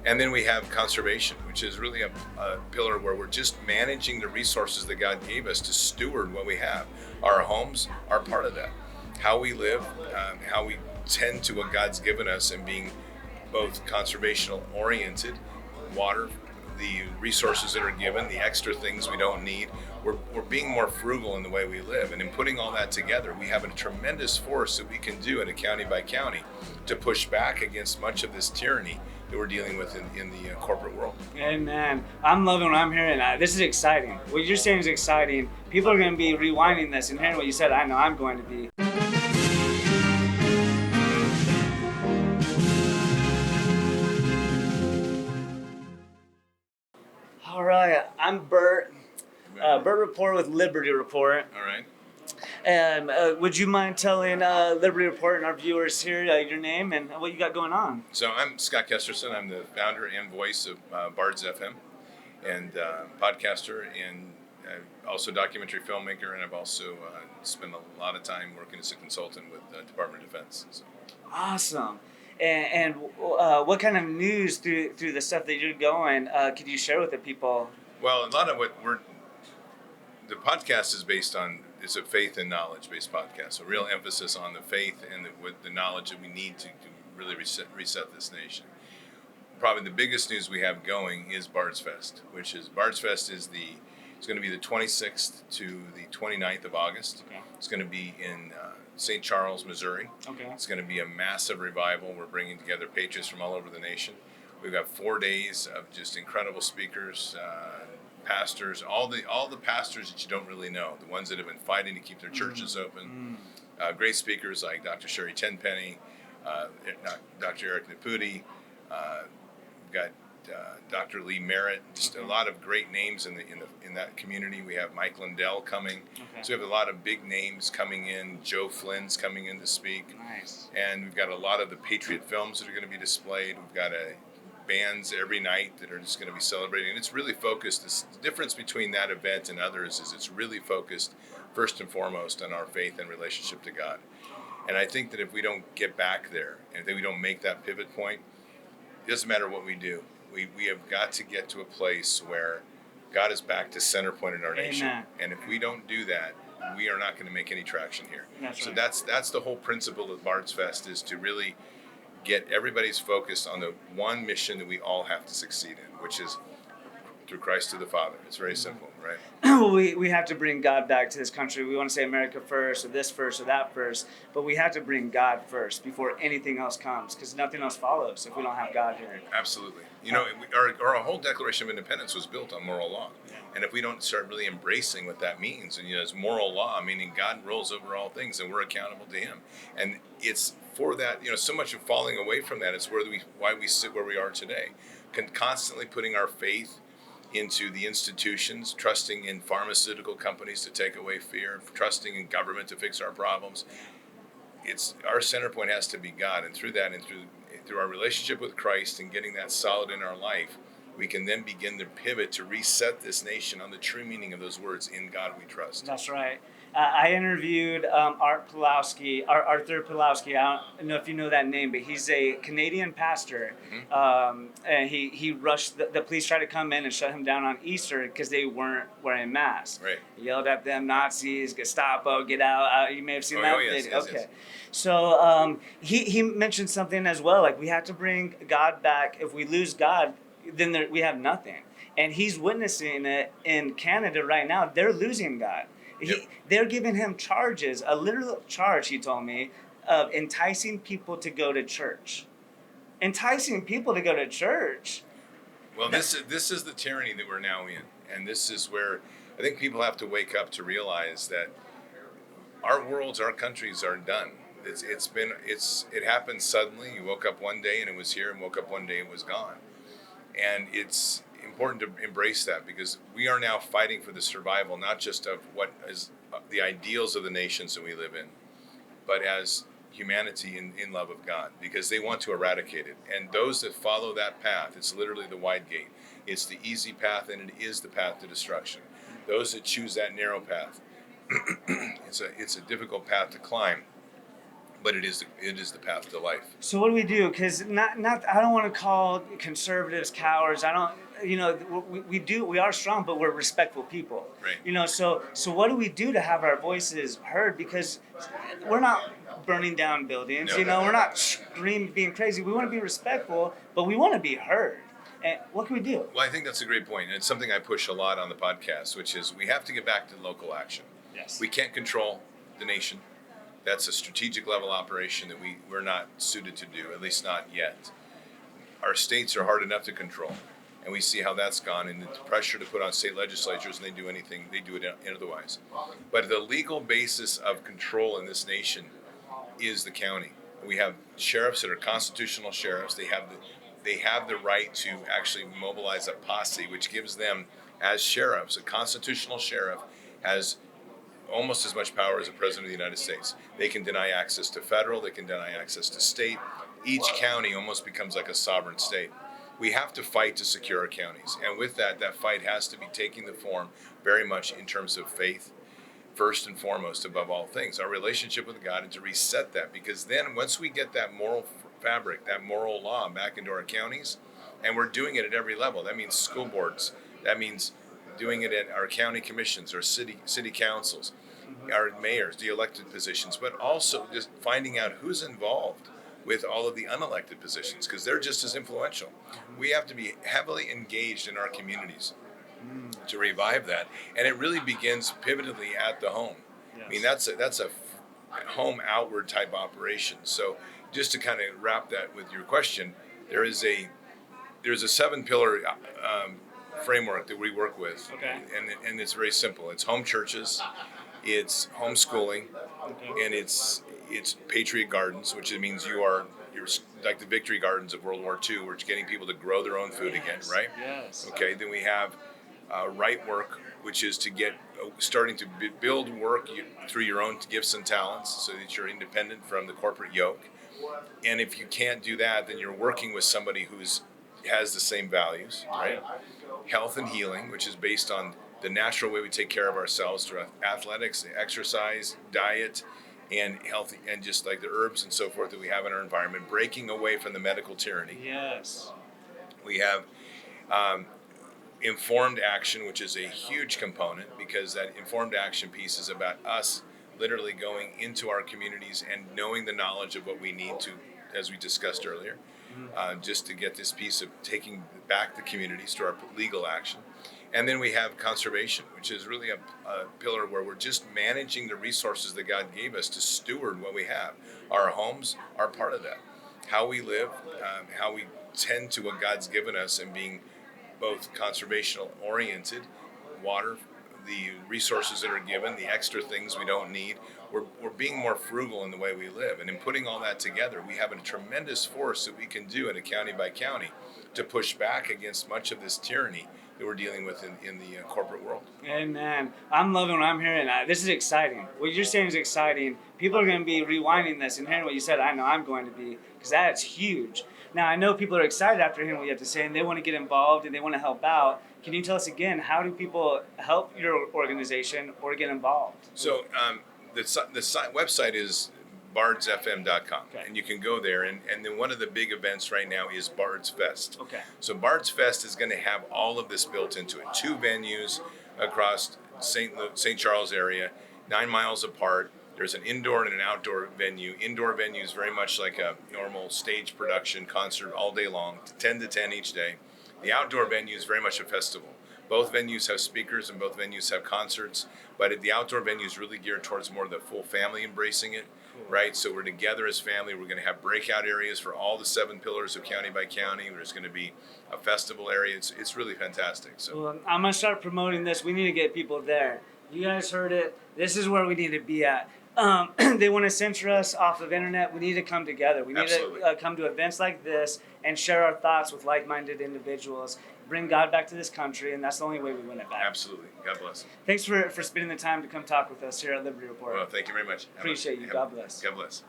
And then we have conservation, which is really a pillar where we're just managing the resources that God gave us to steward what we have. Our homes are part of that. How we live, how we tend to what God's given us, and being both conservational oriented, water, the resources that are given, the extra things we don't need. We're being more frugal in the way we live. And in putting all that together, we have a tremendous force that we can do in a county by county to push back against much of this tyranny that we're dealing with in the corporate world. Amen. I'm loving what I'm hearing. This is exciting. What you're saying is exciting. People are going to be rewinding this and hearing what you said. I know I'm going to be. All right, I'm Bert. Bert Report with Liberty Report. All right. And would you mind telling Liberty Report and our viewers here your name and what you got going on? So I'm Scott Kesterson. I'm the founder and voice of Bards FM, and podcaster, and also documentary filmmaker, and I've also spent a lot of time working as a consultant with the Department of Defense. So. Awesome. And what kind of news through the stuff that you're going could you share with the people? Well, a lot of what the podcast is based on. It's a faith and knowledge based podcast. So real emphasis on the faith and the knowledge that we need to really reset this nation. Probably the biggest news we have going is Bards Fest, which is Bards Fest it's going to be the 26th to the 29th of August. Okay. It's going to be in St. Charles, Missouri. Okay. It's going to be a massive revival. We're bringing together patriots from all over the nation. We've got 4 days of just incredible speakers, pastors, all the pastors that you don't really know, the ones that have been fighting to keep their churches open. Great speakers like Dr. Sherry Tenpenny, Dr. Eric Naputi, we've got Dr. Lee Merritt, just a lot of great names in that community. We have Mike Lindell coming. Okay. So we have a lot of big names coming in. Joe Flynn's coming in to speak. Nice. And we've got a lot of the Patriot films that are going to be displayed. We've got bands every night that are just going to be celebrating. And it's really focused. The difference between that event and others is it's really focused first and foremost on our faith and relationship to God. And I think that if we don't get back there, and if we don't make that pivot point, it doesn't matter what we do. We have got to get to a place where God is back to center point in our nation. And if we don't do that, we are not going to make any traction here. That's right. That's the whole principle of Bards Fest, is to really get everybody's focus on the one mission that we all have to succeed in, which is through Christ to the Father. It's very simple, right? We have to bring God back to this country. We want to say America first, or this first, or that first, but we have to bring God first before anything else comes, because nothing else follows if we don't have God here. Absolutely. You know, our whole Declaration of Independence was built on moral law. And if we don't start really embracing what that means, and it's moral law, meaning God rules over all things and we're accountable to Him. And it's for that, so much of falling away from that is why we sit where we are today. Constantly putting our faith into the institutions, trusting in pharmaceutical companies to take away fear, trusting in government to fix our problems. It's our center point has to be God, and through that, and through our relationship with Christ and getting that solid in our life, we can then begin to pivot to reset this nation on the true meaning of those words, in God we trust. That's right. I interviewed Arthur Pulowski. I don't know if you know that name, but he's a Canadian pastor. And he rushed, the police tried to come in and shut him down on Easter because they weren't wearing masks. Right. He yelled at them, Nazis, Gestapo, get out. You may have seen that video. Yes, okay. Yes. So he mentioned something as well, like we have to bring God back. If we lose God, then we have nothing. And he's witnessing it in Canada right now. They're losing God. They're giving him charges, a literal charge, he told me, of enticing people to go to church. Enticing people to go to church. Well, this is the tyranny that we're now in. And this is where I think people have to wake up to realize that our worlds, our countries are done. It happened suddenly. You woke up one day and it was here, and woke up one day and it was gone. And it's important to embrace that, because we are now fighting for the survival, not just of what is the ideals of the nations that we live in, but as humanity in love of God, because they want to eradicate it. And those that follow that path, it's literally the wide gate. It's the easy path, and it is the path to destruction. Those that choose that narrow path, it's a difficult path to climb. but it is the path to life. So what do we do? Because not I don't want to call conservatives cowards. I don't. You know, we are strong, but we're respectful people. Right. You know, so what do we do to have our voices heard? Because we're not burning down buildings. No. You know, we're not screaming, being crazy. We want to be respectful, but we want to be heard. And what can we do? Well, I think that's a great point, and it's something I push a lot on the podcast, which is we have to get back to local action. Yes. We can't control the nation. That's a strategic level operation that we're not suited to do, at least not yet. Our states are hard enough to control, and we see how that's gone, and the pressure to put on state legislatures, and they do it otherwise. But the legal basis of control in this nation is the county. We have sheriffs that are constitutional sheriffs. They have the right to actually mobilize a posse, which gives them, as sheriffs, a constitutional sheriff has almost as much power as the President of the United States. They can deny access to federal, they can deny access to state. Each county almost becomes like a sovereign state. We have to fight to secure our counties. And with that fight has to be taking the form very much in terms of faith, first and foremost, above all things, our relationship with God, and to reset that. Because then once we get that moral fabric, that moral law back into our counties, and we're doing it at every level. That means school boards. That means doing it at our county commissions, our city councils, our mayors, the elected positions, but also just finding out who's involved with all of the unelected positions, because they're just as influential. We have to be heavily engaged in our communities to revive that, and it really begins pivotally at the home. Yes. I mean, that's a home outward type operation. So just to kind of wrap that with your question, there's a 7-pillar framework that we work with. Okay. And it's very simple. It's home churches, it's homeschooling, and it's Patriot Gardens, which means you're like the Victory Gardens of World War II, where it's getting people to grow their own food again, right? Yes. Okay. Then we have right work, which is to get starting to build work through your own gifts and talents, so that you're independent from the corporate yoke. And if you can't do that, then you're working with somebody has the same values, right? Health and healing, which is based on the natural way we take care of ourselves through athletics, exercise, diet, and healthy, and just like the herbs and so forth that we have in our environment, breaking away from the medical tyranny. Yes. We have informed action, which is a huge component, because that informed action piece is about us literally going into our communities and knowing the knowledge of what we need to, as we discussed earlier, just to get this piece of taking back the communities to our legal action. And then we have conservation, which is really a pillar where we're just managing the resources that God gave us to steward what we have. Our homes are part of that. How we live, how we tend to what God's given us, and being both conservational oriented, water, the resources that are given, the extra things we don't need. We're being more frugal in the way we live. And in putting all that together, we have a tremendous force that we can do in a county by county to push back against much of this tyranny that we're dealing with in the corporate world. Amen. I'm loving what I'm hearing. This is exciting. What you're saying is exciting. People are going to be rewinding this and hearing what you said. I know I'm going to be, because that's huge. Now, I know people are excited after hearing what you have to say, and they want to get involved and they want to help out. Can you tell us again, how do people help your organization or get involved? So the website is BardsFM.com, okay. And you can go there. And then one of the big events right now is Bards Fest. Okay. So Bards Fest is going to have all of this built into it. 2 venues across St. Charles area, 9 miles apart. There's an indoor and an outdoor venue. Indoor venue is very much like a normal stage production concert all day long, 10 to 10 each day. The outdoor venue is very much a festival. Both venues have speakers and both venues have concerts, but the outdoor venue is really geared towards more the full family embracing it, right? So we're together as family. We're going to have breakout areas for all the 7 pillars of county by county. There's going to be a festival area. It's really fantastic. So well, I'm going to start promoting this. We need to get people there. You guys heard it. This is where we need to be at. They want to censor us off of internet. We need to come together. We need to come to events like this and share our thoughts with like-minded individuals. Bring God back to this country, and that's the only way we win it back. Absolutely. God bless. Thanks for spending the time to come talk with us here at Liberty Report. Well, thank you very much. Appreciate you. God bless. God bless.